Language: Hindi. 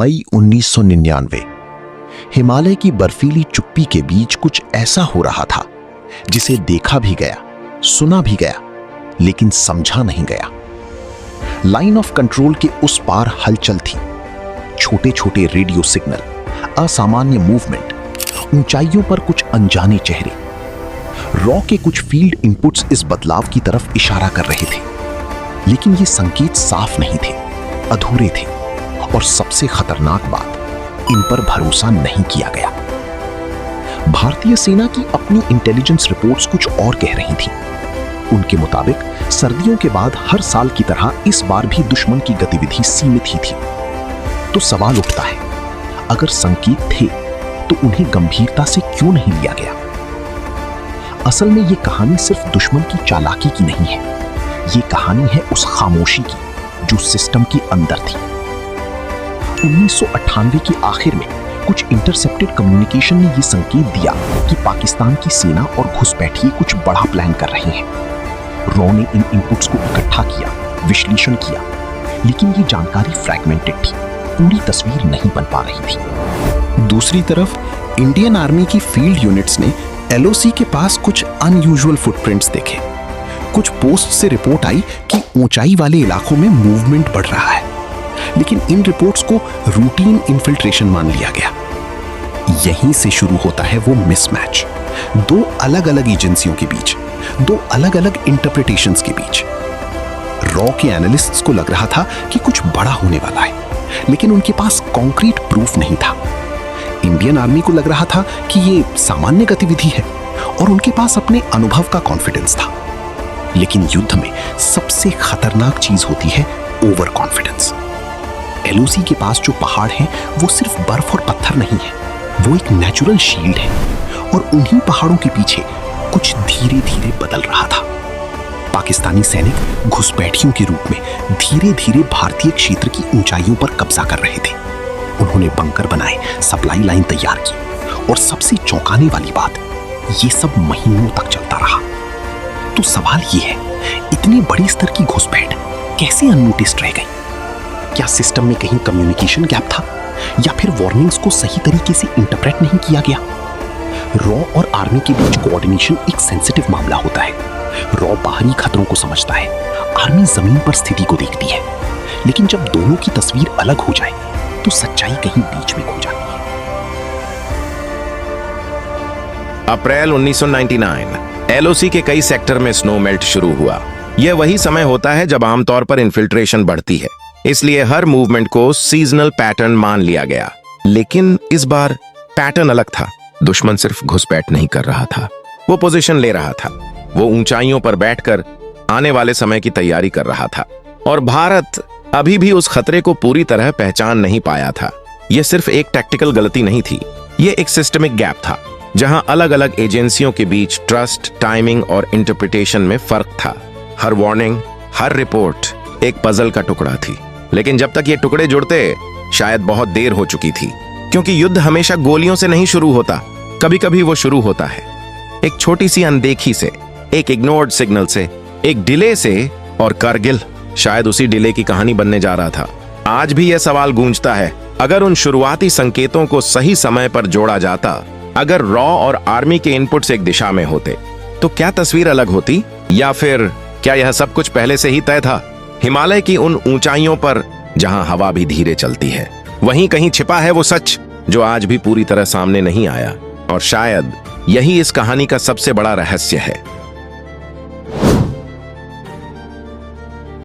मई 1999। हिमालय की बर्फीली चुप्पी के बीच कुछ ऐसा हो रहा था जिसे देखा भी गया, सुना भी गया, लेकिन समझा नहीं गया। लाइन ऑफ कंट्रोल के उस पार हलचल थी। छोटे छोटे रेडियो सिग्नल, असामान्य मूवमेंट, ऊंचाइयों पर कुछ अनजाने चेहरे। रॉ के कुछ फील्ड इनपुट्स इस बदलाव की तरफ इशारा कर रहे थे, लेकिन ये संकेत साफ नहीं थे, अधूरे थे, और सबसे खतरनाक बात, इन पर भरोसा नहीं किया गया। भारतीय सेना की अपनी इंटेलिजेंस रिपोर्ट्स कुछ और कह रही थी। उनके मुताबिक सर्दियों के बाद हर साल की तरह इस बार भी दुश्मन की गतिविधि सीमित ही थी। तो सवाल उठता है, अगर संकेत थे तो उन्हें गंभीरता से क्यों नहीं लिया गया? असल में यह कहानी सिर्फ दुश्मन की चालाकी की नहीं है, ये कहानी है उस खामोशी की जो सिस्टम के अंदर थी। 1998 के आखिर में कुछ इंटरसेप्टेड कम्युनिकेशन ने यह संकेत दिया कि पाकिस्तान की सेना और घुसपैठिए कुछ बड़ा प्लान कर रहे हैं। रॉ ने इन इनपुट्स को इकट्ठा किया, विश्लेषण किया, लेकिन ये जानकारी फ्रैगमेंटेड थी, पूरी तस्वीर नहीं बन पा रही थी। दूसरी तरफ इंडियन आर्मी की फील्ड यूनिट्स ने एलओसी के पास कुछ अनयूजुअल फुटप्रिंट्स देखे। कुछ पोस्ट से रिपोर्ट आई कि ऊंचाई वाले इलाकों में मूवमेंट बढ़ रहा है, लेकिन इन रिपोर्ट्स को रूटीन इन्फिल्ट्रेशन मान लिया गया। यहीं से शुरू होता है वो मिसमैच, दो अलग अलग एजेंसियों के बीच, दो अलग अलग इंटरप्रिटेशंस के बीच। रॉ के एनालिस्ट्स को लग रहा था कि कुछ बड़ा होने वाला है, लेकिन उनके पास कॉन्क्रीट प्रूफ नहीं था। इंडियन आर्मी को लग रहा था कि ये सामान्य गतिविधि है, और उनके पास अपने अनुभव का कॉन्फिडेंस था। लेकिन युद्ध में सबसे खतरनाक चीज होती है ओवर कॉन्फिडेंस। एलओसी के पास जो पहाड़ हैं वो सिर्फ बर्फ और पत्थर नहीं है, वो एक नेचुरल शील्ड है, और उन्हीं पहाड़ों के पीछे कुछ धीरे धीरे बदल रहा था। पाकिस्तानी सैनिक घुसपैठियों के रूप में धीरे धीरे भारतीय क्षेत्र की ऊंचाइयों पर कब्जा कर रहे थे। उन्होंने बंकर बनाए, सप्लाई लाइन तैयार की, और सबसे चौंकाने वाली बात, ये सब महीनों तक चलता रहा। तो सवाल ये है, इतनी बड़ी स्तर की घुसपैठ कैसे अननोटिस्ड रह गई? क्या सिस्टम में कहीं कम्युनिकेशन गैप था, या फिर वार्निंग्स को सही तरीके से इंटरप्रेट नहीं किया गया? रॉ और आर्मी के बीच कोऑर्डिनेशन एक सेंसिटिव मामला होता है। रॉ बाहरी खतरों को समझता है, आर्मी जमीन पर स्थिति को देखती है, लेकिन जब दोनों की तस्वीर अलग हो जाए तो सच्चाई कहीं बीच में खो जाती है। अप्रैल 1999 एलओसी के कई सेक्टर में स्नो मेल्ट शुरू हुआ। यह वही समय होता है जब आमतौर पर इन्फिल्ट्रेशन बढ़ती है, इसलिए हर मूवमेंट को सीजनल पैटर्न मान लिया गया। लेकिन इस बार पैटर्न अलग था। दुश्मन सिर्फ घुसपैठ नहीं कर रहा था, वो पोजीशन ले रहा था। वो ऊंचाइयों पर बैठकर आने वाले समय की तैयारी कर रहा था, और भारत अभी भी उस खतरे को पूरी तरह पहचान नहीं पाया था। यह सिर्फ एक टैक्टिकल गलती नहीं थी, यह एक सिस्टमिक गैप था, जहां अलग अलग एजेंसियों के बीच ट्रस्ट, टाइमिंग और इंटरप्रिटेशन में फर्क था। हर वार्निंग, हर रिपोर्ट एक पजल का टुकड़ा थी, लेकिन जब तक ये टुकड़े जुड़ते शायद बहुत देर हो चुकी थी, क्योंकि युद्ध हमेशा गोलियों से नहीं शुरू होता। कभी कभी वो शुरू होता है एक छोटी सी अनदेखी से, एक इग्नोर्ड सिग्नल से, एक डिले से, और कारगिल शायद उसी डिले की कहानी बनने जा रहा था। आज भी यह सवाल गूंजता है, अगर उन शुरुआती संकेतों को सही समय पर जोड़ा जाता, अगर रॉ और आर्मी के इनपुट्स एक दिशा में होते, तो क्या तस्वीर अलग होती? या फिर क्या यह सब कुछ पहले से ही तय था? हिमालय की उन ऊंचाइयों पर जहां हवा भी धीरे चलती है, वहीं कहीं छिपा है वो सच जो आज भी पूरी तरह सामने नहीं आया। और शायद यही इस कहानी का सबसे बड़ा रहस्य है।